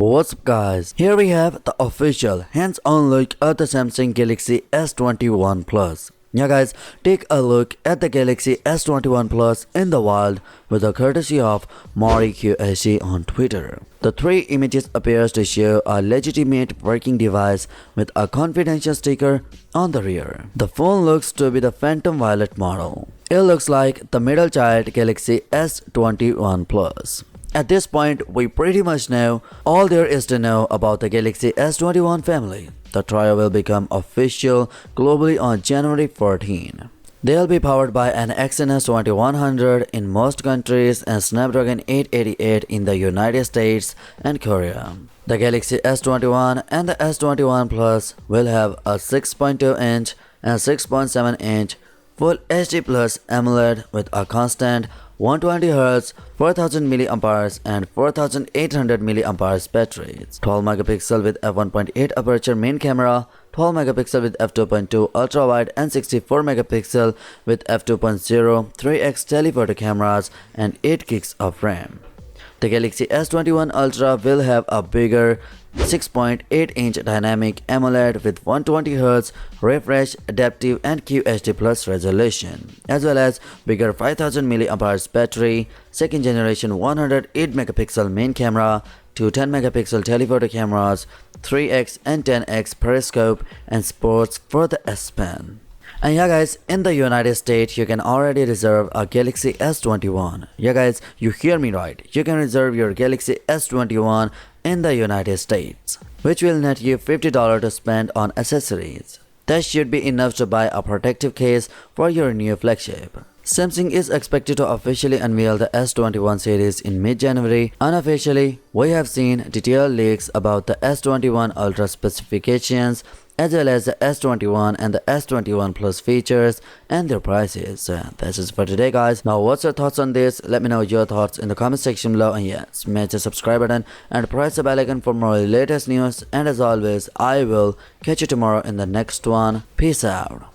What's up guys, here we have the official hands-on look at the Samsung Galaxy S21 Plus. Yeah guys, take a look at the Galaxy S21 Plus in the wild with the courtesy of MoriQSC on Twitter. The three images appears to show a legitimate working device with a confidential sticker on the rear. The phone looks to be the Phantom Violet model. It looks like the middle child Galaxy S21 Plus. At this point, we pretty much know all there is to know about the Galaxy S21 family. The trio will become official globally on January 14. They'll be powered by an Exynos 2100 in most countries and Snapdragon 888 in the United States and Korea. The Galaxy S21 and the S21 Plus will have a 6.2-inch and 6.7-inch Full HD Plus AMOLED with a constant 120Hz, 4000 mAh and 4800 mAh batteries, 12 megapixel with f1.8 aperture main camera, 12 megapixel with f2.2 ultra wide and 64 megapixel with f2.0 3x telephoto cameras and 8 gigs of RAM. The Galaxy S21 Ultra will have a bigger 6.8-inch dynamic AMOLED with 120Hz refresh, adaptive and QHD plus resolution, as well as bigger 5000 mAh battery, second generation 108 megapixel main camera, two 10 megapixel telephoto cameras, 3x and 10x periscope, and sports for the S Pen. And yeah guys, in the United States, you can already reserve a Galaxy S21. Yeah guys, you hear me right. You can reserve your Galaxy S21 in the United States, which will net you $50 to spend on accessories. That should be enough to buy a protective case for your new flagship. Samsung is expected to officially unveil the S21 series in mid-January. Unofficially, we have seen detailed leaks about the S21 Ultra specifications, as well as the S21 and the S21 Plus features and their prices. That's it for today guys. Now what's your thoughts on this? Let me know your thoughts in the comment section below, and yeah, smash the subscribe button and press the bell icon for more latest news, and as always, I will catch you tomorrow in the next one. Peace out.